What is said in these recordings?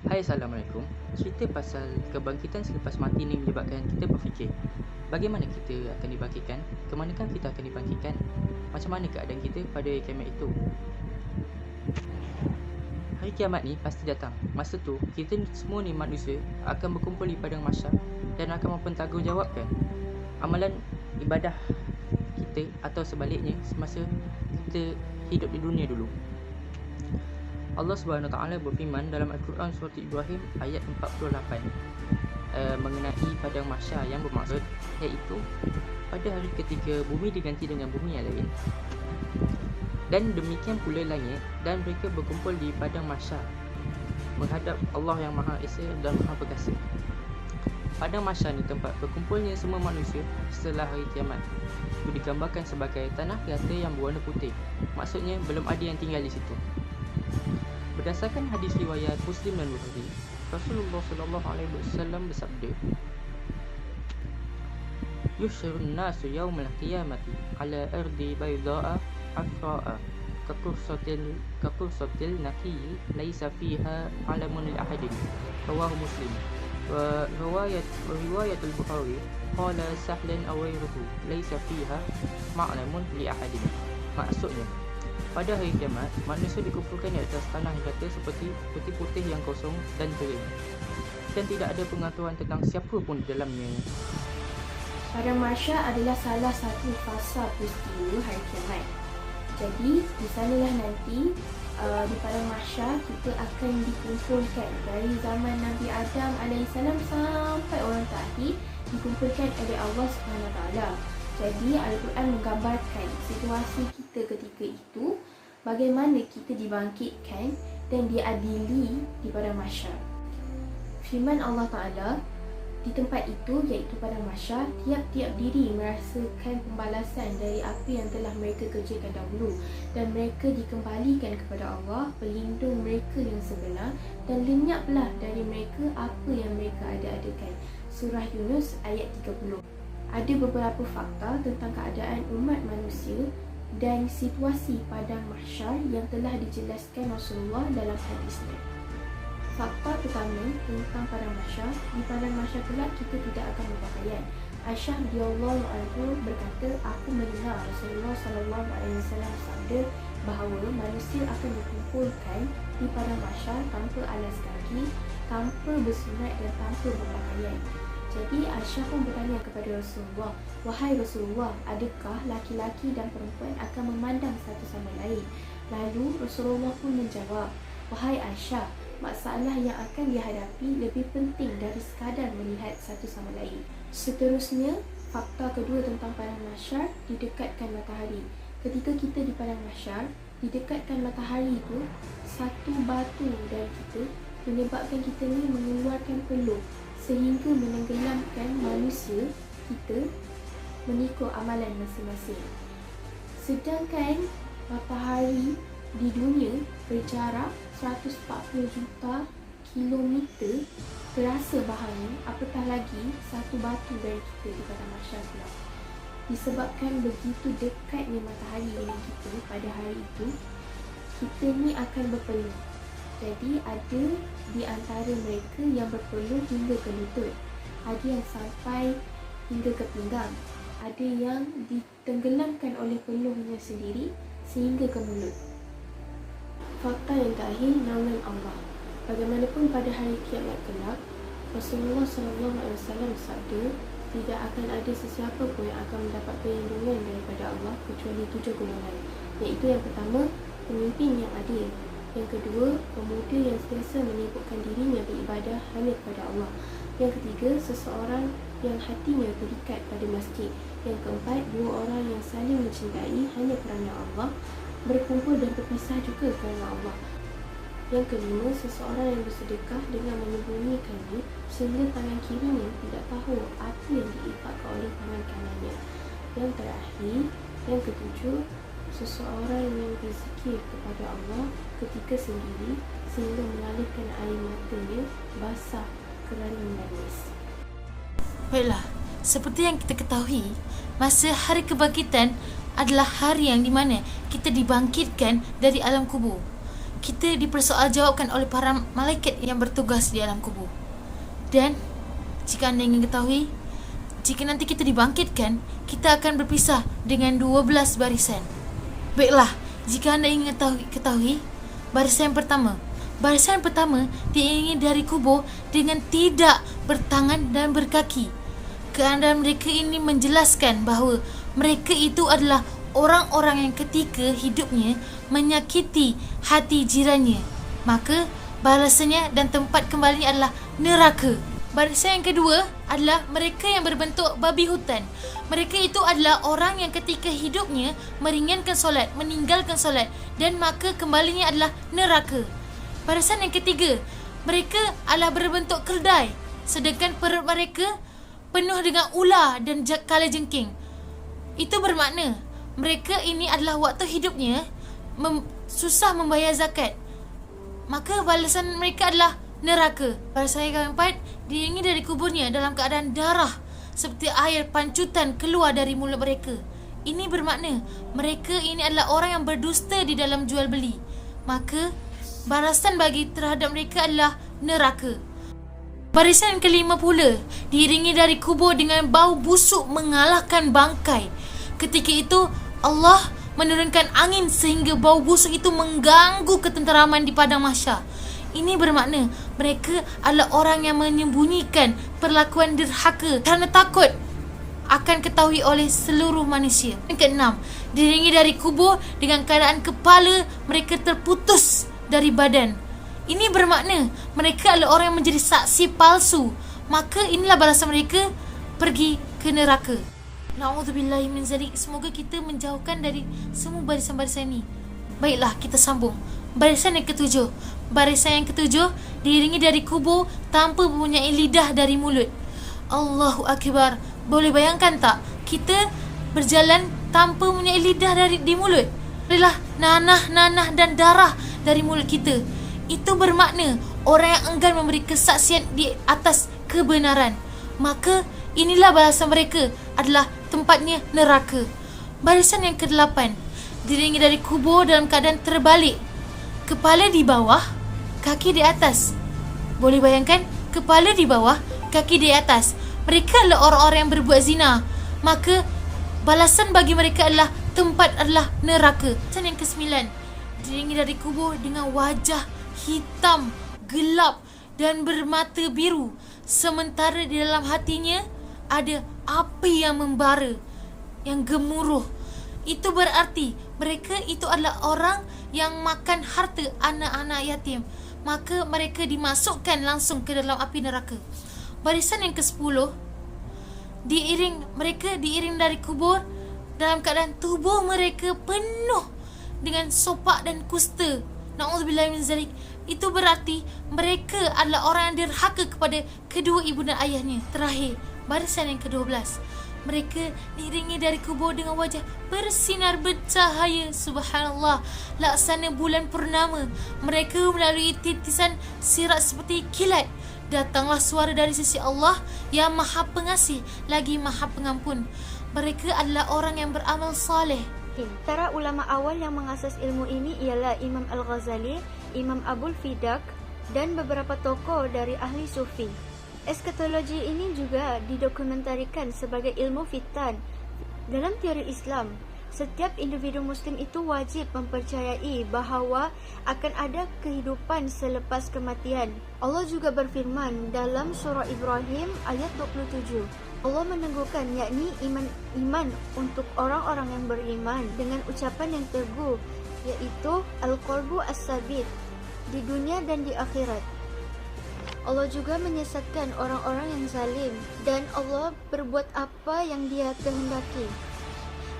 Hai, Assalamualaikum. Cerita pasal kebangkitan selepas mati ni menyebabkan kita berfikir, bagaimana kita akan dibangkitkan? Ke manakah kita akan dibangkitkan? Macam mana keadaan kita pada hari kiamat itu? Hari kiamat ni pasti datang. Masa tu, kita semua ni manusia akan berkumpul di padang mahsyar dan akan mempertanggungjawabkan amalan ibadah kita atau sebaliknya semasa kita hidup di dunia dulu. Allah Subhanahu Wa Taala berfirman dalam Al-Quran surah Ibrahim ayat 48 mengenai padang mahsyar yang bermaksud iaitu pada hari ketika bumi diganti dengan bumi yang lain, dan demikian pula langit dan mereka berkumpul di padang mahsyar menghadap Allah yang Maha Esa dan Maha Perkasa. Padang mahsyar ni tempat berkumpulnya semua manusia setelah hari kiamat. Itu digambarkan sebagai tanah rata yang berwarna putih. Maksudnya belum ada yang tinggal di situ. Berdasarkan hadis riwayat Muslim dan Bukhari, Rasulullah sallallahu alaihi wasallam bersabda, "Yushirun nasu yawmal qiyamati ala ardi bayda'a afra'a kakursatil naqi laysa fiha alamun li ahadin." Rawahu Muslim. Wa riwayat al-Bukhari qala sahlan aw ghayruhu laysa fiha ma'lamun li ahadin. Maksudnya, pada hari kiamat, manusia dikumpulkan di atas tanah yang rata seperti putih-putih yang kosong dan kering, dan tidak ada pengaturan tentang siapa pun di dalamnya. Padang mahsyar adalah salah satu fasa peristiwa hari kiamat. Jadi, di sanalah nanti di padang mahsyar kita akan dikumpulkan dari zaman Nabi Adam AS sampai orang terakhir dikumpulkan oleh Allah SWT. Jadi Al-Quran menggambarkan situasi kita ketika itu, bagaimana kita dibangkitkan dan diadili di padang mahsyar. Firman Allah Ta'ala di tempat itu, iaitu padang mahsyar, tiap-tiap diri merasakan pembalasan dari apa yang telah mereka kerjakan dahulu, dan mereka dikembalikan kepada Allah, pelindung mereka yang sebenar, dan lenyaplah dari mereka apa yang mereka ada-adakan. Surah Yunus ayat 30. Ada beberapa fakta tentang keadaan umat manusia dan situasi padang mahsyar yang telah dijelaskan Rasulullah dalam hadisnya. Fakta pertama tentang padang mahsyar, di padang mahsyar kelak kita tidak akan berpakaian. Aisyah radhiyallahu anha berkata, aku mendengar Rasulullah SAW bersabda bahawa manusia akan dikumpulkan di padang mahsyar tanpa alas kaki, tanpa bersunat dan tanpa berpakaian. Jadi Aisyah pun bertanya kepada Rasulullah, wahai Rasulullah, adakah laki-laki dan perempuan akan memandang satu sama lain? Lalu Rasulullah pun menjawab, wahai Aisyah, masalah yang akan dihadapi lebih penting dari sekadar melihat satu sama lain. Seterusnya, fakta kedua tentang padang mahsyar, didekatkan matahari. Ketika kita di padang mahsyar, didekatkan matahari itu, satu batu dari kita menyebabkan kita ni mengeluarkan peluh sehingga menenggelamkan manusia kita mengikut amalan masing-masing. Sedangkan matahari di dunia berjarak 140 juta kilometer, terasa bahaya, apatah lagi satu batu dari kita di padang mahsyar pula. Disebabkan begitu dekatnya matahari dengan kita pada hari itu, kita ni akan berpeluh. Jadi ada di antara mereka yang berpeluh hingga ke lutut, ada yang sampai hingga ke pinggang, ada yang ditenggelamkan oleh peluhnya sendiri sehingga ke mulut. Fakta yang terakhir, naungan Allah. Bagaimanapun pada hari kiamat kelak, Rasulullah SAW bersabda, tidak akan ada sesiapa pun yang akan mendapat perlindungan daripada Allah kecuali 7 golongan, iaitu yang pertama, pemimpin yang adil. Yang kedua, pemuda yang sentiasa menyibukkan dirinya beribadah hanya kepada Allah. Yang ketiga, seseorang yang hatinya terikat pada masjid. Yang keempat, dua orang yang saling mencintai hanya kerana Allah, berkumpul dan berpisah juga kerana Allah. Yang kelima, seseorang yang bersedekah dengan menyembunyikannya sehingga tangan kirinya tidak tahu apa yang diinfakkan oleh tangan kanannya. Yang terakhir, yang ketujuh, seseorang yang berzikir kepada Allah ketika sendiri sehingga mengalirkan air matanya basah kerana menangis. Baiklah, seperti yang kita ketahui, masa hari kebangkitan adalah hari yang di mana kita dibangkitkan dari alam kubur. kita dipersoaljawabkan oleh para malaikat yang bertugas di alam kubur. Dan jika anda ingin ketahui, jika nanti kita dibangkitkan, kita akan berpisah dengan 12 barisan. Baiklah, jika anda ingin ketahui barisan pertama. Barisan pertama diiringi dari kubur dengan tidak bertangan dan berkaki. Keadaan mereka ini menjelaskan bahawa mereka itu adalah orang-orang yang ketika hidupnya menyakiti hati jirannya, maka balasannya dan tempat kembalinya adalah neraka. Barisan yang kedua adalah mereka yang berbentuk babi hutan. Mereka itu adalah orang yang ketika hidupnya meringankan solat, meninggalkan solat, dan maka kembalinya adalah neraka. Barisan yang ketiga, mereka adalah berbentuk keldai, sedangkan perut mereka penuh dengan ular dan kalajengking. Itu bermakna mereka ini adalah waktu hidupnya susah membayar zakat, maka balasan mereka adalah neraka. Barisan yang keempat diiringi dari kuburnya dalam keadaan darah seperti air pancutan keluar dari mulut mereka. Ini bermakna mereka ini adalah orang yang berdusta di dalam jual beli, maka balasan bagi terhadap mereka adalah neraka. Barisan yang kelima pula diiringi dari kubur dengan bau busuk mengalahkan bangkai. Ketika itu Allah menurunkan angin sehingga bau busuk itu mengganggu ketenteraman di padang mahsyar. Ini bermakna mereka adalah orang yang menyembunyikan perlakuan derhaka kerana takut akan ketahui oleh seluruh manusia. Yang keenam, diiringi dari kubur dengan keadaan kepala mereka terputus dari badan. Ini bermakna mereka adalah orang yang menjadi saksi palsu, maka inilah balasan mereka, pergi ke neraka. Na'udzubillahi min zalik. Semoga kita menjauhkan dari semua barisan-barisan ini. Baiklah, kita sambung. Barisan yang ketujuh. Barisan yang ketujuh diiringi dari kubur tanpa mempunyai lidah dari mulut. Allahu Akbar. Boleh bayangkan tak, kita berjalan tanpa mempunyai lidah di mulut? Adalah nanah dan darah dari mulut kita. Itu bermakna orang yang enggan memberi kesaksian di atas kebenaran, maka inilah balasan mereka adalah tempatnya neraka. Barisan yang ke-8 diiringi dari kubur dalam keadaan terbalik, kepala di bawah, kaki di atas. Boleh bayangkan, kepala di bawah, kaki di atas. Mereka adalah orang-orang yang berbuat zina, maka balasan bagi mereka adalah tempat adalah neraka. Barisan yang ke-9 diiringi dari kubur dengan wajah hitam, gelap dan bermata biru, sementara di dalam hatinya ada api yang membara, yang gemuruh. Itu berarti mereka itu adalah orang yang makan harta anak-anak yatim, maka mereka dimasukkan langsung ke dalam api neraka. Barisan yang ke-10 diiring dari kubur dalam keadaan tubuh mereka penuh dengan sopak dan kusta. Na'udzubillahi min zalik. Itu berarti mereka adalah orang yang derhaka kepada kedua ibu dan ayahnya. Terakhir, barisan yang ke-12, mereka diiringi dari kubur dengan wajah bersinar bercahaya, subhanallah, laksana bulan purnama. Mereka melalui titisan sirat seperti kilat. Datanglah suara dari sisi Allah yang maha pengasih lagi maha pengampun. Mereka adalah orang yang beramal saleh. Para ulama awal yang mengasas ilmu ini ialah Imam Al-Ghazali, Imam Abul Fidak dan beberapa tokoh dari ahli sufi. Eskatologi ini juga didokumentarikan sebagai ilmu fitan. Dalam teori Islam, setiap individu muslim itu wajib mempercayai bahawa akan ada kehidupan selepas kematian. Allah juga berfirman dalam surah Ibrahim ayat 27. Allah meneguhkan yakni iman untuk orang-orang yang beriman dengan ucapan yang teguh, iaitu al-qalbu as-sabit di dunia dan di akhirat. Allah juga menyesatkan orang-orang yang zalim dan Allah berbuat apa yang Dia kehendaki.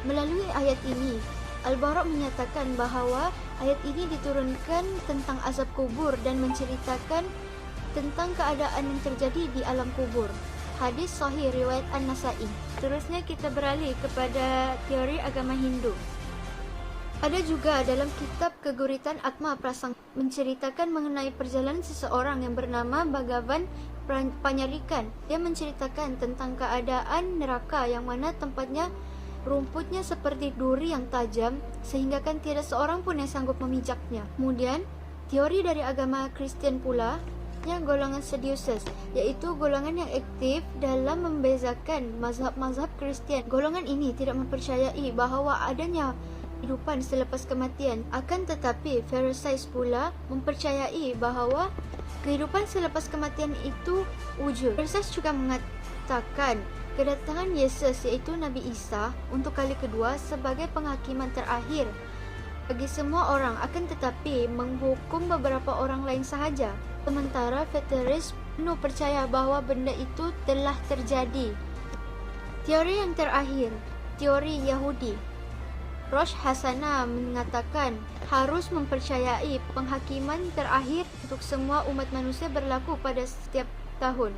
Melalui ayat ini, Al-Bara' menyatakan bahawa ayat ini diturunkan tentang azab kubur dan menceritakan tentang keadaan yang terjadi di alam kubur. Hadis sahih riwayat An-Nasa'i. Seterusnya kita beralih kepada teori agama Hindu. Ada juga dalam kitab Keguritan Atma Prasang menceritakan mengenai perjalanan seseorang yang bernama Bhagavan Panyarikan. Dia menceritakan tentang keadaan neraka yang mana tempatnya rumputnya seperti duri yang tajam sehingga kan tiada seorang pun yang sanggup memijaknya. Kemudian Teori dari agama Kristian pula yang golongan Sadducees, iaitu golongan yang aktif dalam membezakan mazhab-mazhab Kristian. Golongan ini tidak mempercayai bahawa adanya kehidupan selepas kematian. Akan tetapi Pharisees pula mempercayai bahawa kehidupan selepas kematian itu wujud. Pharisees juga mengatakan kedatangan Yesus, iaitu Nabi Isa, untuk kali kedua sebagai penghakiman terakhir bagi semua orang, akan tetapi menghukum beberapa orang lain sahaja. Sementara Veteris penuh percaya bahawa benda itu telah terjadi. Teori yang terakhir, teori Yahudi. Rosh Hashanah mengatakan harus mempercayai penghakiman terakhir untuk semua umat manusia berlaku pada setiap tahun.